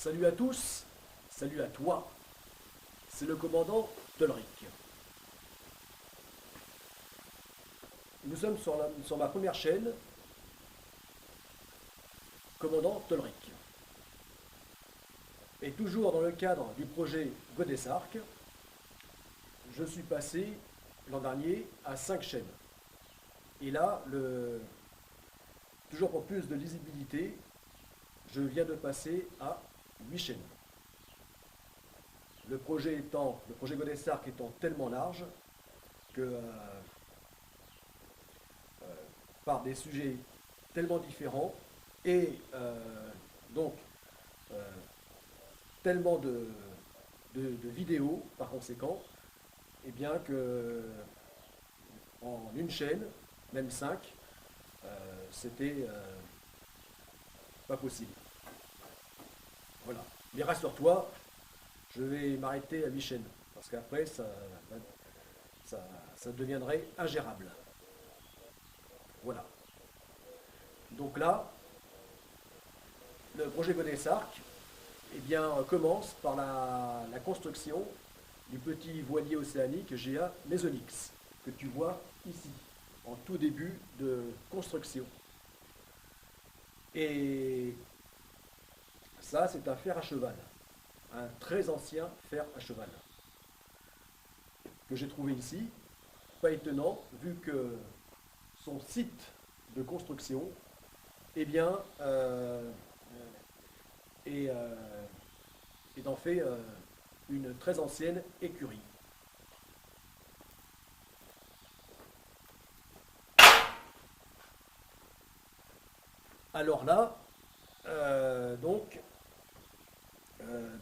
Salut à tous, salut à toi, c'est le commandant Tolric. Nous sommes sur ma première chaîne, commandant Tolric. Et toujours dans le cadre du projet Godesarc, je suis passé l'an dernier à 5 chaînes. Et là, toujours pour plus de lisibilité, je viens de passer à 8 chaînes. Le projet Godesarc étant tellement large que par des sujets tellement différents et donc euh, tellement de vidéos par conséquent, et bien que en une chaîne, même 5, c'était pas possible. Voilà. Mais rassure-toi, je vais m'arrêter à 8 chaînes, parce qu'après ça, ça deviendrait ingérable. Voilà. Donc là, le projet Godesarc commence par la construction du petit voilier océanique GA Mesonix, que tu vois ici, en tout début de construction. Et ça, c'est un fer à cheval, un très ancien fer à cheval, que j'ai trouvé ici. Pas étonnant, vu que son site de construction eh bien, est, en fait une très ancienne écurie. Alors là,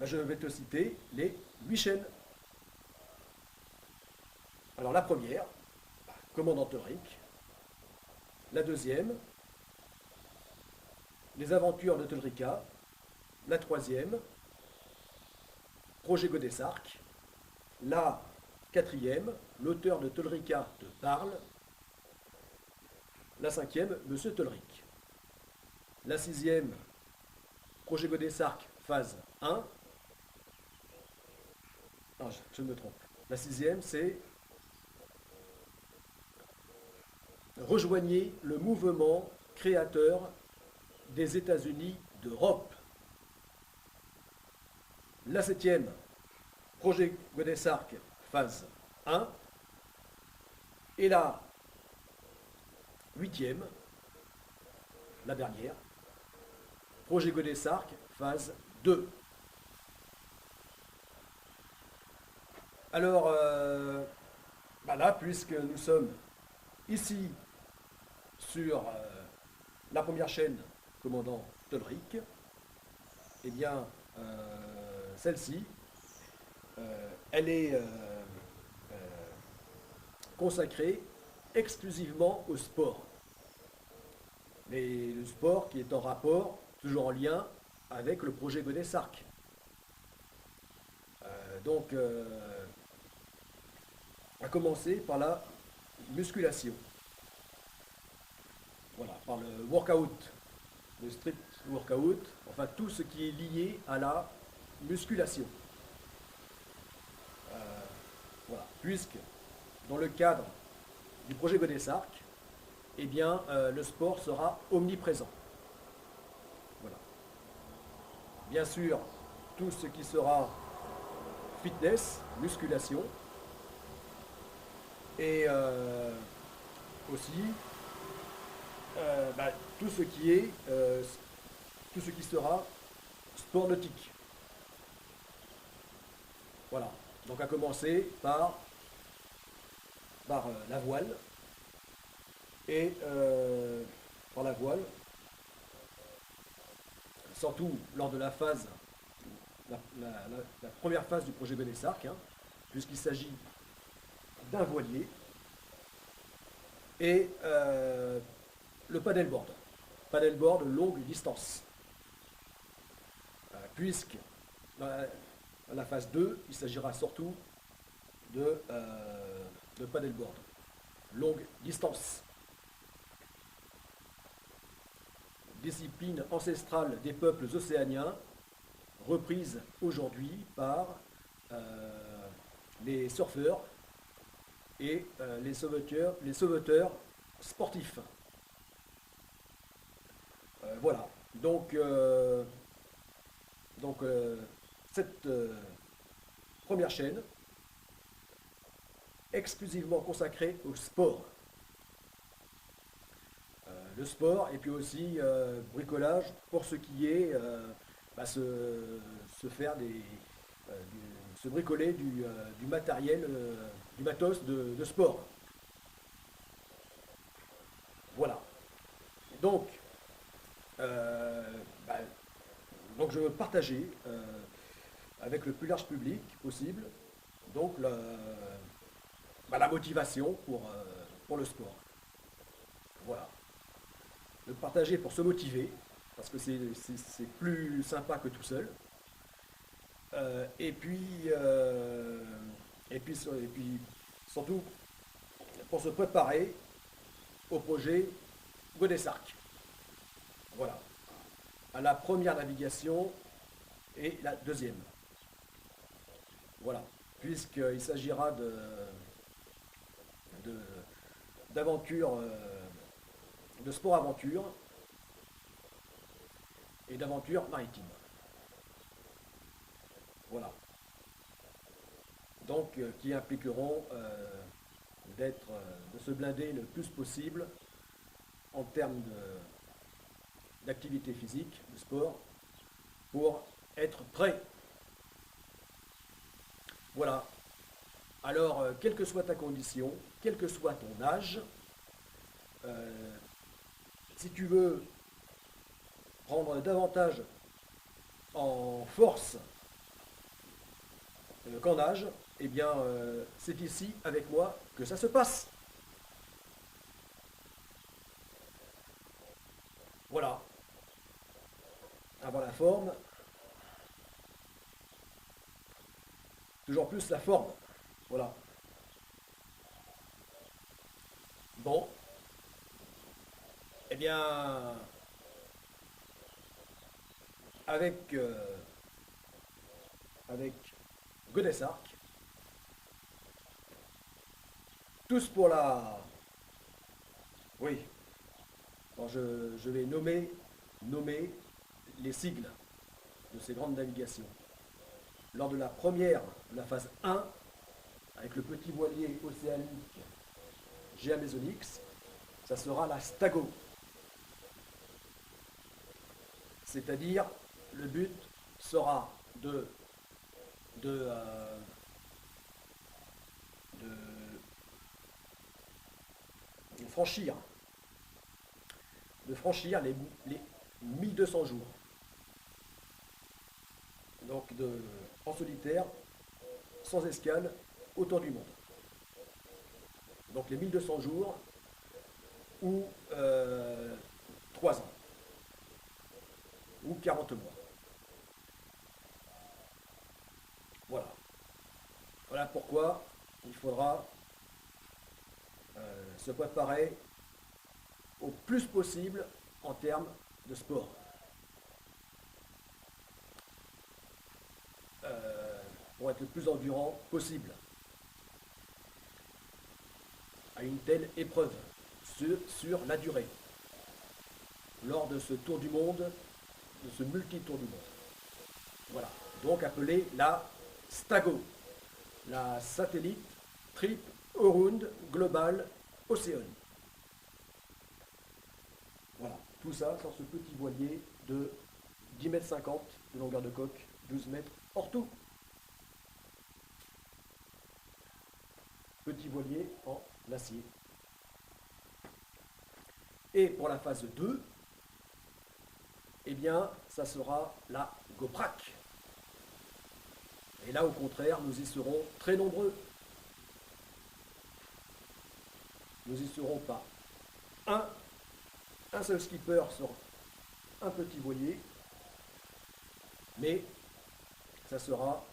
je vais te citer les 8 chaînes. Alors la première, commandant Tolric. La deuxième, les aventures de Tolrica. La troisième, projet Godesarc. La quatrième, l'auteur de Tolrica te parle. La cinquième, Monsieur Tolric. La sixième, projet Godesarc, phase 1. Non, je me trompe. La sixième, c'est rejoignez le mouvement créateur des États-Unis d'Europe. La septième, projet Godesarc, phase 1. Et la huitième, la dernière, projet Godesarc, phase 2. Alors, là, puisque nous sommes ici sur la première chaîne, commandant Tolric, eh bien, celle-ci, elle est consacrée exclusivement au sport. Mais le sport qui est en rapport, toujours en lien avec le projet Godesarc. À commencer par la musculation. Voilà, par le workout, le strict workout, enfin tout ce qui est lié à la musculation. Voilà, puisque dans le cadre du projet Godesarc, eh bien, le sport sera omniprésent. Voilà. Bien sûr, tout ce qui sera fitness, musculation, et aussi tout ce qui est tout ce qui sera sport nautique. Voilà. Donc à commencer par la voile et par la voile, surtout lors de la phase, la première phase du projet Godesarc, puisqu'il s'agit d'un voilier, et le paddleboard longue distance, puisque dans la phase 2, il s'agira surtout de paddleboard longue distance. Discipline ancestrale des peuples océaniens, reprise aujourd'hui par les surfeurs et les sauveteurs sportifs. Voilà. Donc, cette première chaîne exclusivement consacrée au sport. Le sport et puis aussi bricolage pour ce qui est se faire se bricoler du matériel, du matos de sport. Voilà. Donc, euh, bah, donc je veux partager avec le plus large public possible donc la motivation pour le sport. Voilà. Le partager pour se motiver, parce que c'est plus sympa que tout seul. Et puis surtout pour se préparer au projet Godessarc. Voilà. À la première navigation et la deuxième. Voilà. Puisqu'il s'agira d'aventure, de sport-aventure et d'aventure maritime. Voilà. Donc, qui impliqueront de se blinder le plus possible en termes d'activité physique, de sport, pour être prêt. Voilà. Alors, quelle que soit ta condition, quel que soit ton âge, si tu veux prendre davantage en force qu'en âge, eh bien, c'est ici, avec moi, que ça se passe. Voilà. Avoir la forme, toujours plus la forme. Voilà. Bon, eh bien, avec, avec Godessarc, tous pour la... Oui, alors je vais nommer les sigles de ces grandes navigations. Lors de la première, la phase 1, avec le petit voilier océanique Géamazonix, ça sera la Stago. C'est-à-dire, le but sera de, de franchir, les 1200 jours. Donc en solitaire, sans escale, autour du monde. Donc les 1200 jours ou 3 ans ou 40 mois. Voilà. Voilà pourquoi il faudra se préparer au plus possible en termes de sport. Pour être le plus endurant possible à une telle épreuve sur la durée, lors de ce tour du monde, de ce multi-tour du monde. Voilà, donc appelé la STAGO, la Satellite Trip Around Global Ocean. Voilà, tout ça sur ce petit voilier de 10,50 m de longueur de coque, 12 mètres hors tout. Petit voilier en acier. Et pour la phase 2, eh bien, ça sera la GoPrac. Et là, au contraire, nous y serons très nombreux. Nous y serons pas un seul skipper sur un petit voilier, mais ça sera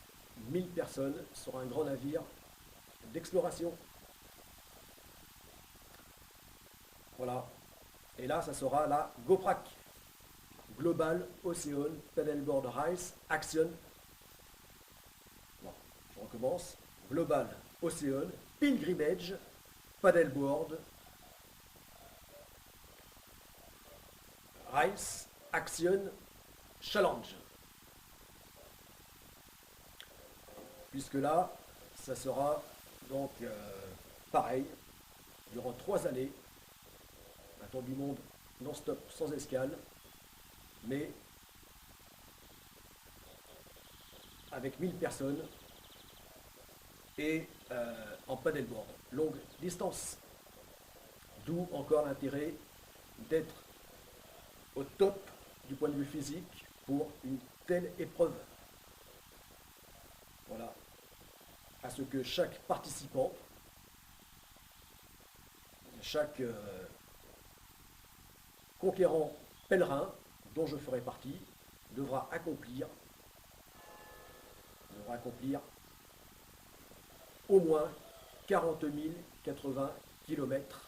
1000 personnes sur un grand navire d'exploration. Voilà. Et là, ça sera la GoPrac. Global Ocean Paddleboard Race Action. Bon, je recommence. Global Ocean Pilgrimage Paddleboard Race Action Challenge. Puisque là, ça sera donc pareil, durant 3 années, un tour du monde non-stop, sans escale, mais avec 1000 personnes et en paddleboard, longue distance. D'où encore l'intérêt d'être au top du point de vue physique pour une telle épreuve. Voilà. À ce que chaque participant, chaque conquérant pèlerin dont je ferai partie devra accomplir au moins 40 080 km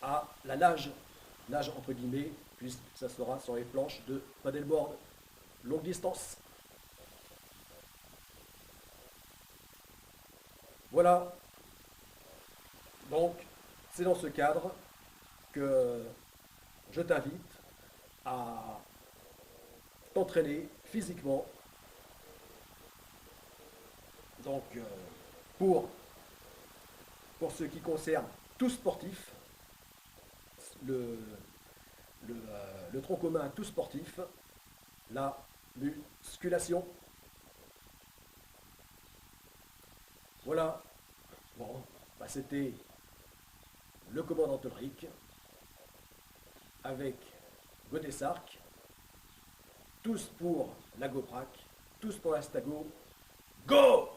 à la nage entre guillemets, puisque ça sera sur les planches de paddleboard longue distance. Voilà, donc c'est dans ce cadre que je t'invite à t'entraîner physiquement. Donc pour ce qui concerne tout sportif, le tronc commun à tout sportif, la musculation. Voilà, bon, bah c'était le commandant Ulrich avec Godesark, tous pour la GoPrac, tous pour la Stago. Go!